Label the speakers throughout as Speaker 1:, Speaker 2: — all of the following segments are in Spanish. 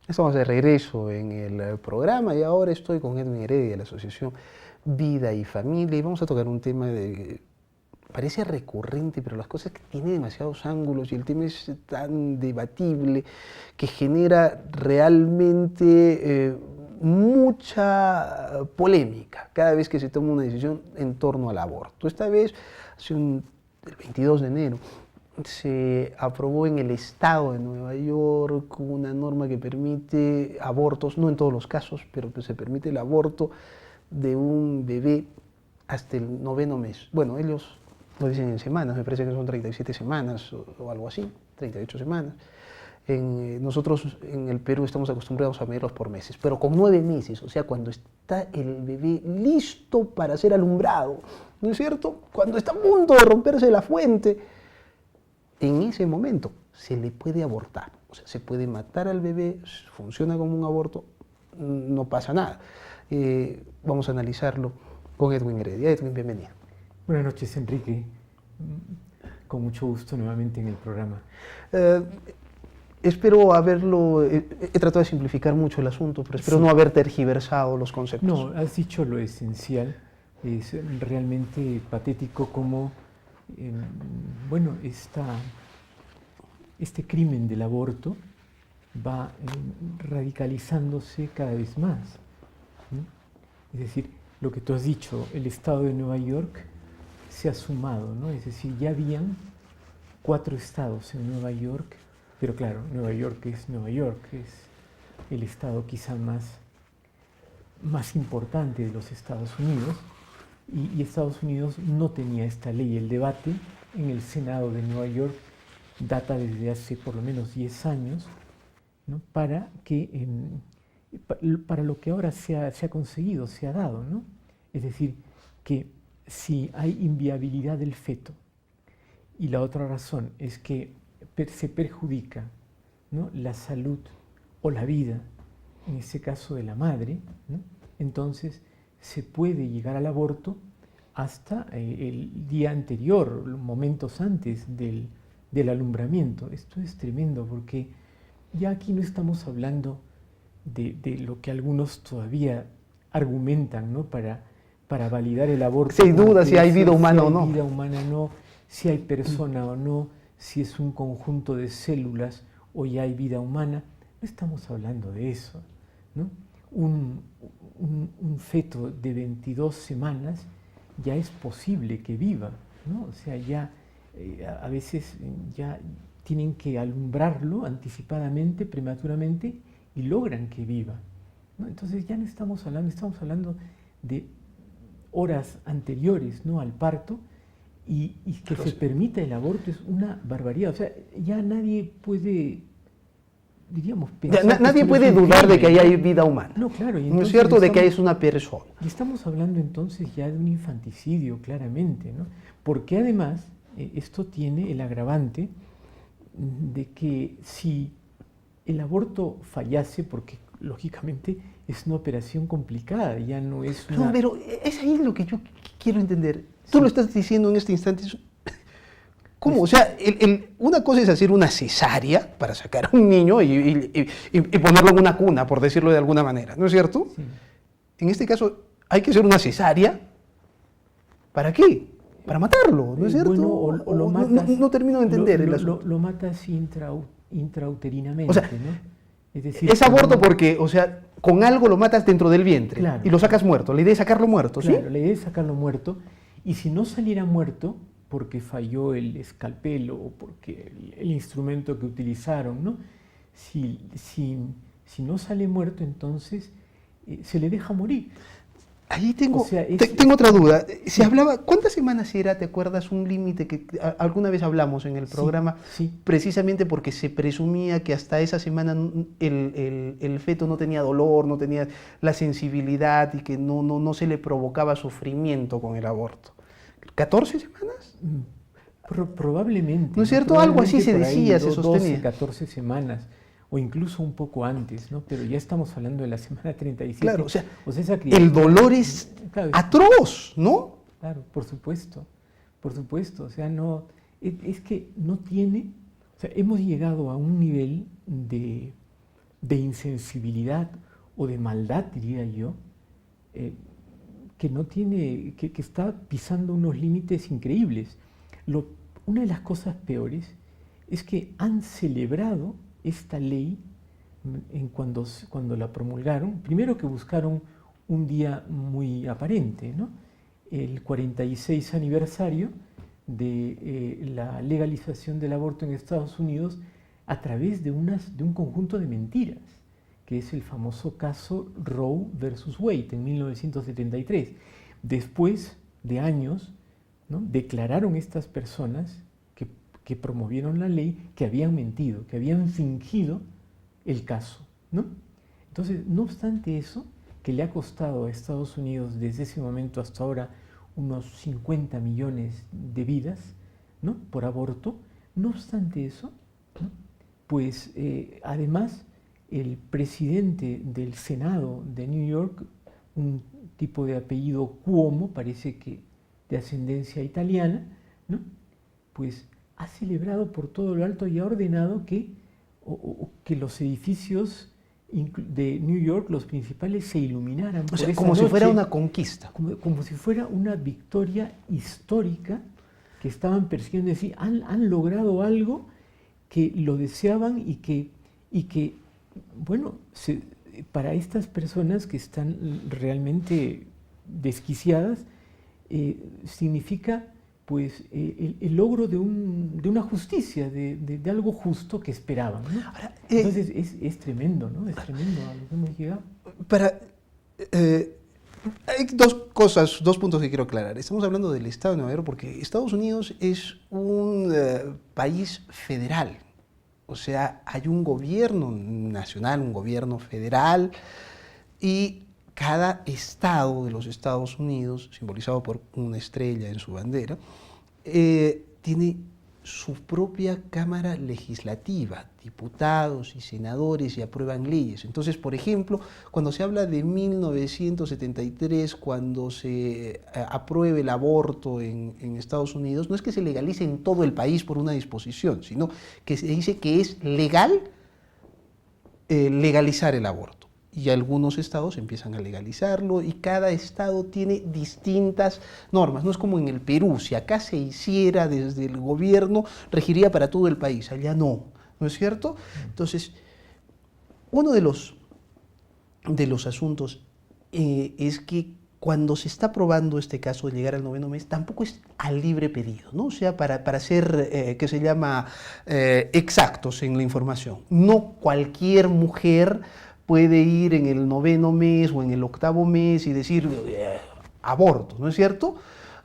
Speaker 1: Estamos de regreso en el programa y ahora estoy con Edwin Heredia de la Asociación Vida y Familia y vamos a tocar un tema de parece recurrente, pero las cosas que tiene demasiados ángulos y el tema es tan debatible que genera realmente mucha polémica cada vez que se toma una decisión en torno al aborto. Esta vez, el 22 de enero, se aprobó en el estado de Nueva York una norma que permite abortos, no en todos los casos, pero que se permite el aborto de un bebé hasta el 9º mes. Bueno, ellos lo dicen en semanas, me parece que son 37 semanas o algo así, 38 semanas. Nosotros en el Perú estamos acostumbrados a medirlos por meses, pero con 9 meses, o sea, cuando está el bebé listo para ser alumbrado, ¿no es cierto? Cuando está a punto de romperse la fuente, en ese momento se le puede abortar, o sea, se puede matar al bebé, funciona como un aborto, no pasa nada. Vamos a analizarlo con Edwin Heredia. Edwin, bienvenido.
Speaker 2: Buenas noches, Enrique. Con mucho gusto nuevamente en el programa.
Speaker 1: Espero haberlo, he tratado de simplificar mucho el asunto, pero espero no haber tergiversado los conceptos.
Speaker 2: No, has dicho lo esencial. Es realmente patético cómo, bueno, este crimen del aborto va radicalizándose cada vez más, ¿no? Es decir, lo que tú has dicho, el estado de Nueva York se ha sumado, ¿no? Es decir, ya habían 4 estados en Nueva York, pero claro, Nueva York, es el estado quizá más importante de los Estados Unidos, y Estados Unidos no tenía esta ley. El debate en el Senado de Nueva York data desde hace por lo menos 10 años, ¿no? Para lo que ahora se ha conseguido, se ha dado, ¿no? Es decir, que si hay inviabilidad del feto y la otra razón es que se perjudica, ¿no?, la salud o la vida, en este caso de la madre, ¿no?, entonces se puede llegar al aborto hasta el día anterior, momentos antes del alumbramiento. Esto es tremendo porque ya aquí no estamos hablando de lo que algunos todavía argumentan, ¿no?, para validar el aborto.
Speaker 1: Si hay dudas si hay vida humana o no.
Speaker 2: Si hay vida humana o no, si hay persona o no, si es un conjunto de células o ya hay vida humana. No estamos hablando de eso, ¿no? Un feto de 22 semanas ya es posible que viva, ¿no? O sea, ya a veces ya tienen que alumbrarlo anticipadamente, prematuramente, y logran que viva, ¿no? Entonces ya no estamos hablando de horas anteriores, ¿no?, al parto, y que se permita el aborto es una barbaridad. O sea, ya nadie puede, diríamos, pensar
Speaker 1: nadie puede dudar de que ahí hay vida humana.
Speaker 2: No, claro. Y
Speaker 1: no es cierto, de que es una persona.
Speaker 2: Y estamos hablando entonces ya de un infanticidio, claramente, ¿no? Porque además esto tiene el agravante de que si el aborto fallase, porque lógicamente es una operación complicada, ya no es una...
Speaker 1: No, pero es ahí lo que yo quiero entender. Tú lo estás diciendo en este instante. ¿Cómo? O sea, una cosa es hacer una cesárea para sacar a un niño y ponerlo en una cuna, por decirlo de alguna manera, ¿no es cierto?
Speaker 2: Sí.
Speaker 1: En este caso, hay que hacer una cesárea. ¿Para qué? Para matarlo, ¿no es cierto?
Speaker 2: Bueno, o lo matas,
Speaker 1: no termino de entender el asunto.
Speaker 2: Lo matas intrauterinamente,
Speaker 1: o sea,
Speaker 2: ¿no? Es decir,
Speaker 1: es aborto porque, o sea, con algo lo matas dentro del vientre, claro, y lo sacas muerto. La idea es sacarlo muerto, ¿sí?
Speaker 2: Claro, la idea es sacarlo muerto, y si no saliera muerto, porque falló el escalpelo o porque el instrumento que utilizaron, ¿no? Si no sale muerto, entonces se le deja morir.
Speaker 1: Ahí tengo otra duda. Se hablaba, ¿cuántas semanas era, te acuerdas, un límite que alguna vez hablamos en el programa?
Speaker 2: Sí.
Speaker 1: Precisamente porque se presumía que hasta esa semana el feto no tenía dolor, no tenía la sensibilidad y que no se le provocaba sufrimiento con el aborto. ¿14 semanas?
Speaker 2: Probablemente.
Speaker 1: ¿No es cierto? Algo así se decía, se sostenía.
Speaker 2: 12, 14 semanas. O incluso un poco antes, ¿no? Pero ya estamos hablando de la semana 37.
Speaker 1: Claro, o sea
Speaker 2: esa criatura,
Speaker 1: el dolor es atroz, ¿no?
Speaker 2: Claro, por supuesto, o sea, no, es que no tiene, o sea, hemos llegado a un nivel de de insensibilidad o de maldad, diría yo, que no tiene, que está pisando unos límites increíbles. Una de las cosas peores es que han celebrado esta ley cuando la promulgaron. Primero que buscaron un día muy aparente, ¿no? El 46 aniversario de la legalización del aborto en Estados Unidos a través de un conjunto de mentiras, que es el famoso caso Roe versus Wade en 1973. Después de años, ¿no?, declararon estas personas que promovieron la ley que habían mentido, que habían fingido el caso, ¿no? Entonces, no obstante eso, que le ha costado a Estados Unidos desde ese momento hasta ahora unos 50 millones de vidas, ¿no?, por aborto, no obstante eso, ¿no?, pues además el presidente del Senado de New York, un tipo de apellido Cuomo, parece que de ascendencia italiana, ¿no?, pues ha celebrado por todo lo alto y ha ordenado que los edificios de New York, los principales, se iluminaran.
Speaker 1: O sea, como si fuera una conquista.
Speaker 2: Como si fuera una victoria histórica que estaban persiguiendo. Es decir, han logrado algo que lo deseaban y que bueno, para estas personas que están realmente desquiciadas, significa pues el logro de una justicia, de algo justo que esperaban, ¿no? Ahora, entonces es tremendo, ¿no? Es tremendo a lo que hemos llegado.
Speaker 1: Hay dos puntos que quiero aclarar. Estamos hablando del Estado de Nueva York porque Estados Unidos es un país federal. O sea, hay un gobierno nacional, un gobierno federal, y cada estado de los Estados Unidos, simbolizado por una estrella en su bandera, tiene su propia cámara legislativa, diputados y senadores, y aprueban leyes. Entonces, por ejemplo, cuando se habla de 1973, cuando se apruebe el aborto en Estados Unidos, no es que se legalice en todo el país por una disposición, sino que se dice que es legal legalizar el aborto. Y algunos estados empiezan a legalizarlo y cada estado tiene distintas normas. No es como en el Perú, si acá se hiciera desde el gobierno, regiría para todo el país, allá no, ¿no es cierto? Entonces, uno de los asuntos es que cuando se está probando este caso de llegar al 9º mes, tampoco es al libre pedido, ¿no? O sea, para ser, que se llama, exactos en la información. No cualquier mujer puede ir en el 9º mes o en el 8º mes y decir aborto, ¿no es cierto?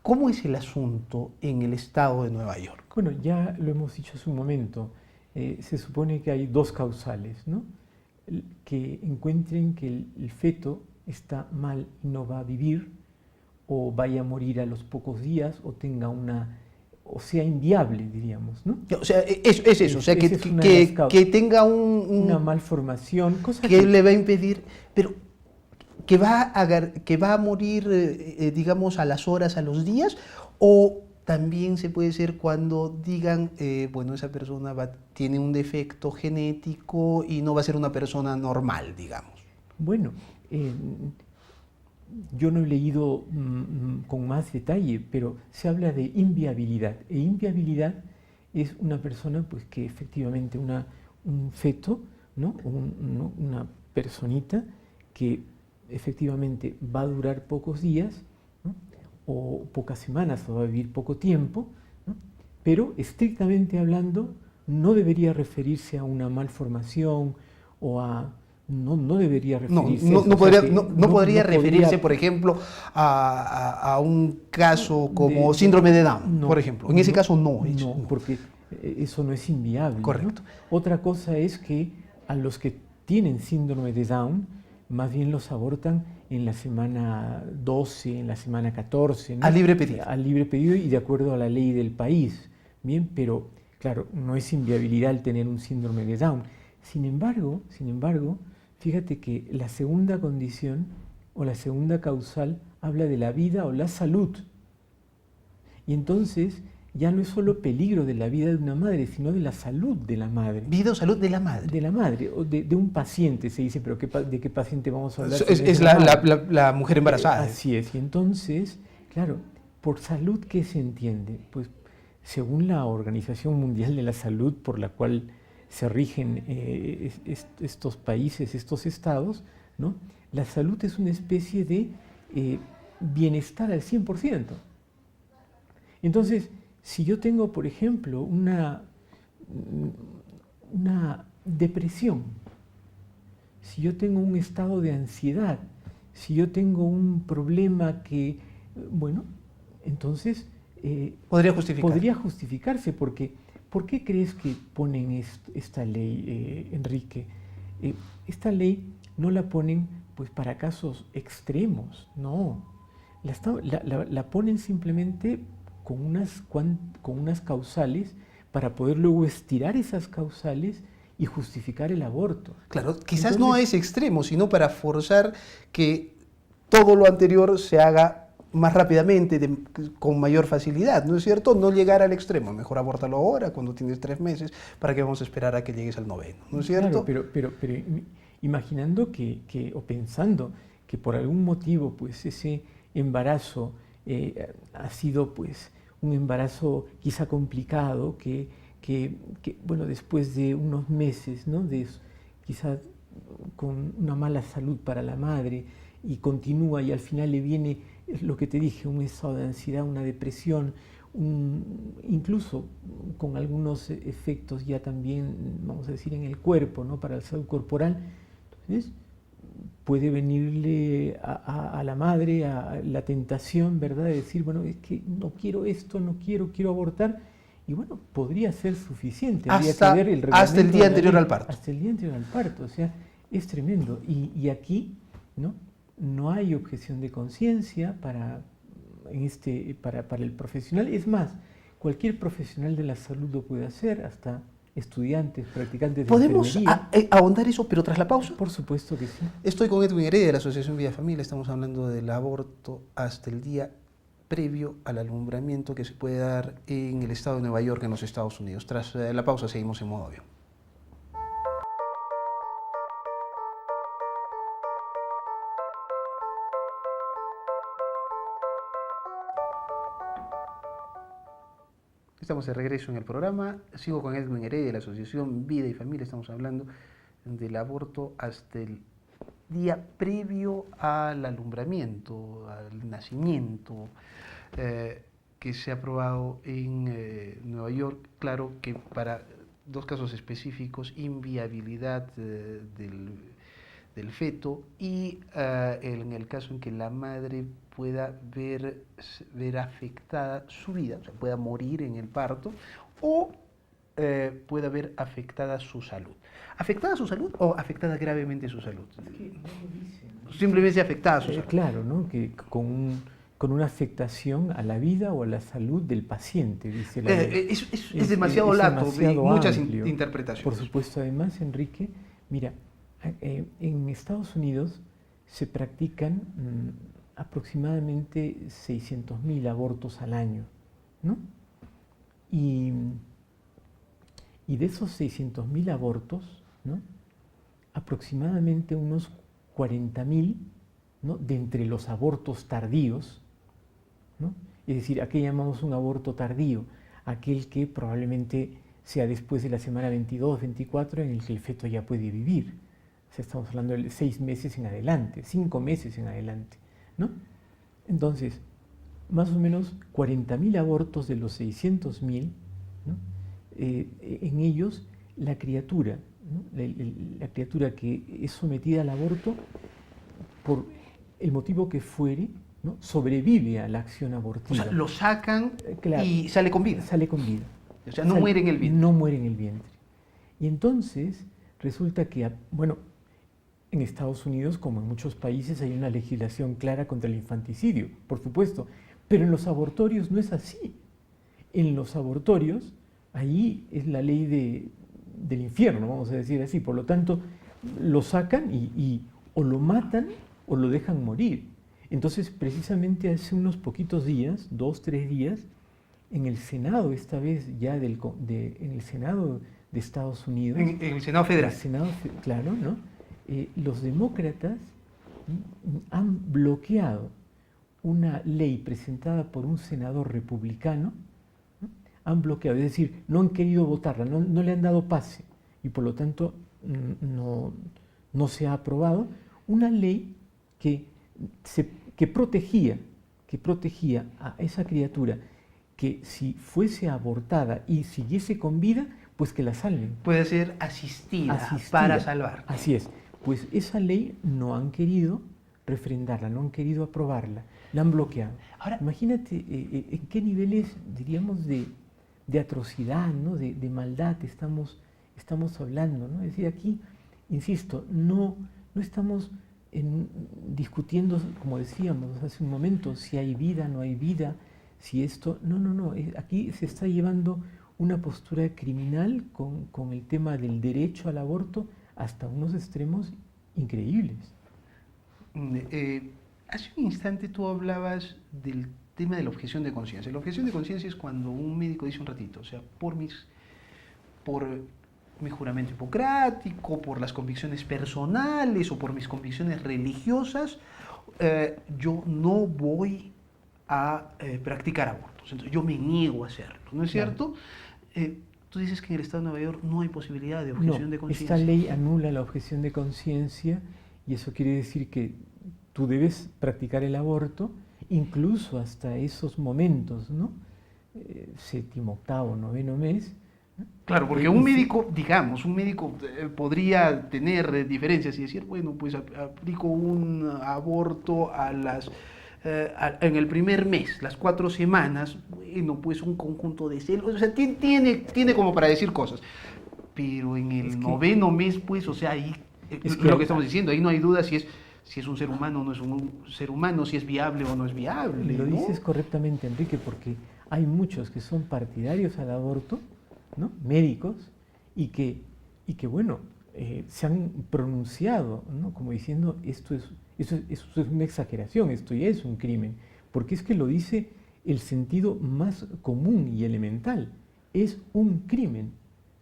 Speaker 1: ¿Cómo es el asunto en el estado de Nueva York?
Speaker 2: Bueno, ya lo hemos dicho hace un momento, se supone que hay dos causales, ¿no? Que encuentren que el feto está mal y no va a vivir, o vaya a morir a los pocos días, o tenga o sea inviable, diríamos, ¿no?
Speaker 1: O sea, es eso, o sea, que tenga
Speaker 2: una malformación, cosa
Speaker 1: que le va a impedir, pero que va a morir, digamos, a las horas, a los días, o también se puede ser cuando digan, bueno, esa persona tiene un defecto genético y no va a ser una persona normal, digamos.
Speaker 2: Bueno, yo no he leído con más detalle, pero se habla de inviabilidad. E inviabilidad es una persona pues, que efectivamente, un feto, ¿no? Una personita que efectivamente va a durar pocos días, ¿no?, o pocas semanas, o va a vivir poco tiempo, ¿no?, pero estrictamente hablando no debería referirse a una malformación o a... No debería referirse
Speaker 1: no podría referirse, por ejemplo, a un caso como síndrome de Down, por ejemplo. En ese caso no.
Speaker 2: No, porque eso no es inviable.
Speaker 1: Correcto.
Speaker 2: ¿No? Otra cosa es que a los que tienen síndrome de Down, más bien los abortan en la semana 12, en la semana 14. ¿no?
Speaker 1: A libre pedido.
Speaker 2: A libre pedido y de acuerdo a la ley del país. Bien, pero claro, no es inviabilidad el tener un síndrome de Down. Sin embargo, fíjate que la segunda condición o la segunda causal habla de la vida o la salud. Y entonces ya no es solo peligro de la vida de una madre, sino de la salud de la madre.
Speaker 1: Vida o salud de la madre.
Speaker 2: De la madre, o de un paciente, se dice, pero ¿de qué paciente vamos a hablar?
Speaker 1: Es la mujer embarazada.
Speaker 2: Así es, y entonces, claro, por salud, ¿qué se entiende? Pues según la Organización Mundial de la Salud, por la cual se rigen estos países, estos estados, ¿no? La salud es una especie de bienestar al 100%. Entonces, si yo tengo, por ejemplo, una depresión, si yo tengo un estado de ansiedad, si yo tengo un problema que, bueno, entonces
Speaker 1: podría
Speaker 2: justificarse, porque ¿por qué crees que ponen esta ley, Enrique? Esta ley no la ponen pues para casos extremos, no, la ponen simplemente con unas causales para poder luego estirar esas causales y justificar el aborto.
Speaker 1: Claro, quizás no es extremo, sino para forzar que todo lo anterior se haga más rápidamente, con mayor facilidad, ¿no es cierto? No llegar al extremo, mejor abórtalo ahora, cuando tienes 3 meses, ¿para qué vamos a esperar a que llegues al 9º? ¿No es cierto?
Speaker 2: Claro, pero imaginando o pensando que por algún motivo pues ese embarazo ha sido pues un embarazo quizá complicado, que bueno, después de unos meses, ¿no? Quizá con una mala salud para la madre, y continúa y al final le viene lo que te dije, un estado de ansiedad, una depresión, incluso con algunos efectos ya también, vamos a decir, en el cuerpo, ¿no? Para la salud corporal. Entonces, puede venirle a la madre a la tentación, ¿verdad?, de decir, bueno, es que no quiero esto, quiero abortar, y bueno, podría ser suficiente.
Speaker 1: Hasta el día anterior al parto.
Speaker 2: Hasta el día anterior al parto, o sea, es tremendo. Y aquí, no hay objeción de conciencia para el profesional. Es más, cualquier profesional de la salud lo puede hacer, hasta estudiantes, practicantes de enfermería.
Speaker 1: ¿Podemos ahondar eso, pero tras la pausa?
Speaker 2: Por supuesto que sí.
Speaker 1: Estoy con Edwin Heredia de la Asociación Vida Familia. Estamos hablando del aborto hasta el día previo al alumbramiento que se puede dar en el estado de Nueva York, en los Estados Unidos. Tras la pausa seguimos en modo avión. Estamos de regreso en el programa. Sigo con Edwin Heredia de la Asociación Vida y Familia. Estamos hablando del aborto hasta el día previo al alumbramiento, al nacimiento, que se ha aprobado en Nueva York. Claro que para 2 casos específicos, inviabilidad del feto y en el caso en que la madre pueda ver afectada su vida, o sea, pueda morir en el parto, o pueda ver afectada su salud. ¿Afectada su salud o afectada gravemente su salud?
Speaker 2: Es que no lo dice, ¿no?
Speaker 1: Simplemente afectada su salud.
Speaker 2: Claro, ¿no? Que con una afectación a la vida o a la salud del paciente, dice la ley.
Speaker 1: Es demasiado lato,
Speaker 2: demasiado
Speaker 1: muchas
Speaker 2: amplio.
Speaker 1: interpretaciones.
Speaker 2: Por supuesto, además, Enrique, mira, en Estados Unidos se practican aproximadamente 600.000 abortos al año, ¿no? Y de esos 600.000 abortos, ¿no?, aproximadamente unos 40.000, ¿no?, de entre los abortos tardíos, ¿no? Es decir, ¿a qué llamamos un aborto tardío? Aquel que probablemente sea después de la semana 22, 24, en el que el feto ya puede vivir. O sea, estamos hablando de 6 meses en adelante, 5 meses en adelante, ¿no? Entonces, más o menos 40.000 abortos de los 600.000, ¿no? En ellos la criatura, ¿no?, la criatura que es sometida al aborto, por el motivo que fuere, ¿no?, sobrevive a la acción abortiva.
Speaker 1: O sea, lo sacan
Speaker 2: claro,
Speaker 1: y sale con vida.
Speaker 2: Sale con vida.
Speaker 1: O sea, no muere en el vientre.
Speaker 2: No muere en el vientre. Y entonces resulta que, bueno, en Estados Unidos, como en muchos países, hay una legislación clara contra el infanticidio, por supuesto, pero en los abortorios no es así. En los abortorios, ahí es la ley del infierno, vamos a decir así. Por lo tanto, lo sacan y o lo matan o lo dejan morir. Entonces, precisamente hace unos poquitos días, 2, 3 días, en el Senado, esta vez ya en el Senado de Estados Unidos.
Speaker 1: En el Senado Federal.
Speaker 2: Claro, ¿no? Los demócratas han bloqueado una ley presentada por un senador republicano, ¿no? Han bloqueado, es decir, no han querido votarla, no le han dado pase y por lo tanto no se ha aprobado una ley que protegía a esa criatura que si fuese abortada y siguiese con vida, pues que la salven.
Speaker 1: Puede ser asistida para salvar.
Speaker 2: Así es. Pues esa ley no han querido refrendarla, no han querido aprobarla, la han bloqueado. Ahora, imagínate en qué niveles, diríamos, de atrocidad, ¿no? de maldad estamos hablando, ¿no? Es decir, aquí, insisto, no estamos discutiendo, como decíamos hace un momento, si hay vida, no hay vida, si esto... No. Aquí se está llevando una postura criminal con el tema del derecho al aborto hasta unos extremos increíbles.
Speaker 1: Hace un instante tú hablabas del tema de la objeción de conciencia. La objeción de conciencia es cuando un médico dice un ratito, o sea, por mi juramento hipocrático, por las convicciones personales o por mis convicciones religiosas, yo no voy a practicar abortos. Entonces, yo me niego a hacerlo, ¿no es cierto? Tú dices que en el Estado de Nueva York no hay posibilidad de objeción de conciencia.
Speaker 2: Esta ley anula la objeción de conciencia y eso quiere decir que tú debes practicar el aborto incluso hasta esos momentos, ¿no? Séptimo, octavo, noveno mes.
Speaker 1: Claro, porque un médico podría tener diferencias y decir, bueno, pues aplico un aborto en el primer mes, las 4 semanas, bueno, pues un conjunto de celos, o sea, tiene como para decir cosas. Pero en el noveno mes, pues, o sea, ahí es lo que estamos diciendo, ahí no hay duda si es un ser humano o no es un ser humano, si es viable o no es viable.
Speaker 2: Lo dices correctamente, Enrique, porque hay muchos que son partidarios al aborto, ¿no? Médicos, y que bueno, se han pronunciado, ¿no? Como diciendo, esto es una exageración, esto ya es un crimen, porque es que lo dice el sentido más común y elemental, es un crimen,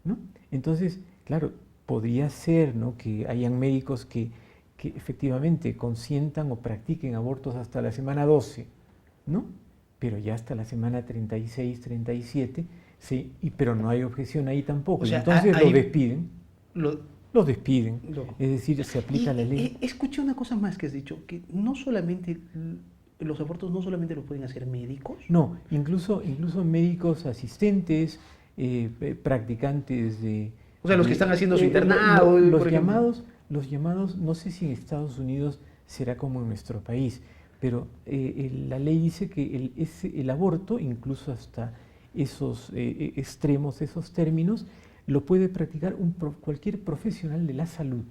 Speaker 2: ¿no? Entonces, claro, podría ser, ¿no?, que hayan médicos que efectivamente consientan o practiquen abortos hasta la semana 12, ¿no? Pero ya hasta la semana 36, 37, sí, pero no hay objeción ahí tampoco. O sea, entonces lo despiden. Lo despiden. Es decir, se aplica la ley.
Speaker 1: Escuché una cosa más que has dicho, que no solamente los abortos no solamente los pueden hacer médicos.
Speaker 2: No, incluso médicos asistentes, practicantes de...
Speaker 1: O sea, los que están haciendo su internado.
Speaker 2: Los llamados, no sé si en Estados Unidos será como en nuestro país, pero la ley dice que el aborto, incluso hasta esos extremos, esos términos, lo puede practicar cualquier profesional de la salud.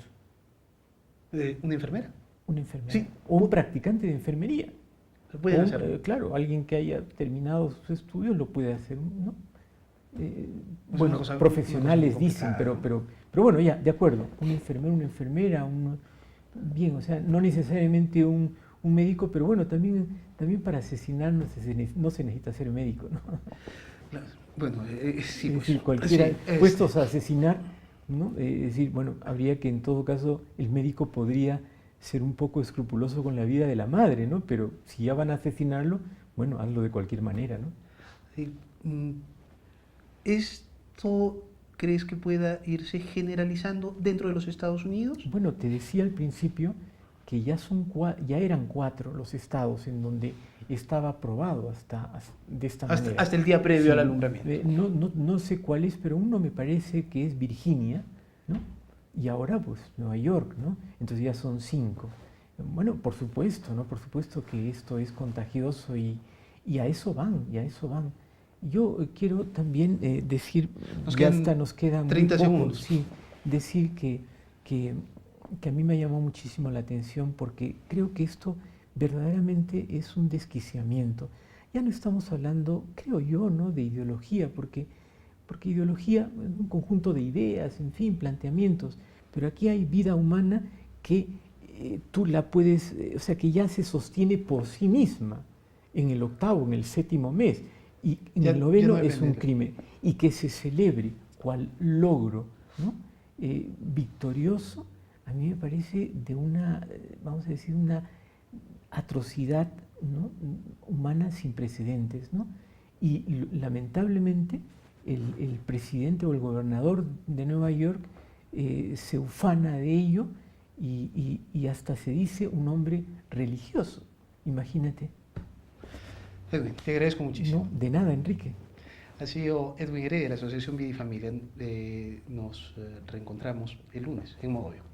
Speaker 1: ¿Una enfermera?
Speaker 2: Una enfermera.
Speaker 1: Sí.
Speaker 2: O un practicante de enfermería.
Speaker 1: Lo pueden hacer.
Speaker 2: Claro, alguien que haya terminado sus estudios lo puede hacer, ¿no? Bueno, profesionales dicen, pero bueno, ya, de acuerdo, un enfermero, una enfermera, bien, o sea, no necesariamente un médico, pero bueno, también para asesinar no se necesita ser médico, ¿no?
Speaker 1: Bueno, sí,
Speaker 2: es decir, cualquiera puestos a asesinar, ¿no? Es decir, bueno, habría que en todo caso el médico podría ser un poco escrupuloso con la vida de la madre, ¿no? Pero si ya van a asesinarlo, bueno, hazlo de cualquier manera, ¿no?
Speaker 1: Sí. ¿Esto crees que pueda irse generalizando dentro de los Estados Unidos?
Speaker 2: Bueno, te decía al principio que ya eran 4 los estados en donde estaba aprobado de esta manera.
Speaker 1: Hasta el día previo al alumbramiento.
Speaker 2: No sé cuál es, pero uno me parece que es Virginia, ¿no? Y ahora pues Nueva York, ¿no? Entonces ya son 5. Bueno, por supuesto, ¿no? Por supuesto que esto es contagioso y a eso van. Yo quiero también decir, nos quedan
Speaker 1: 30 segundos.
Speaker 2: Sí, decir que a mí me llamó muchísimo la atención porque creo que esto verdaderamente es un desquiciamiento. Ya no estamos hablando, creo yo, ¿no?, de ideología, porque ideología es un conjunto de ideas, en fin, planteamientos, pero aquí hay vida humana que tú la puedes, o sea, que ya se sostiene por sí misma en el 8º, en el 7º mes. Y en el noveno es un crimen. Y que se celebre cual logro, ¿no? Victorioso, a mí me parece de una, vamos a decir, una atrocidad, ¿no? humana sin precedentes, ¿no? Y lamentablemente el presidente o el gobernador de Nueva York se ufana de ello y hasta se dice un hombre religioso, imagínate.
Speaker 1: Edwin, te agradezco muchísimo.
Speaker 2: No, de nada, Enrique.
Speaker 1: Ha sido Edwin Heredia de la Asociación Vida y Familia. Nos reencontramos el lunes en Modo Bio.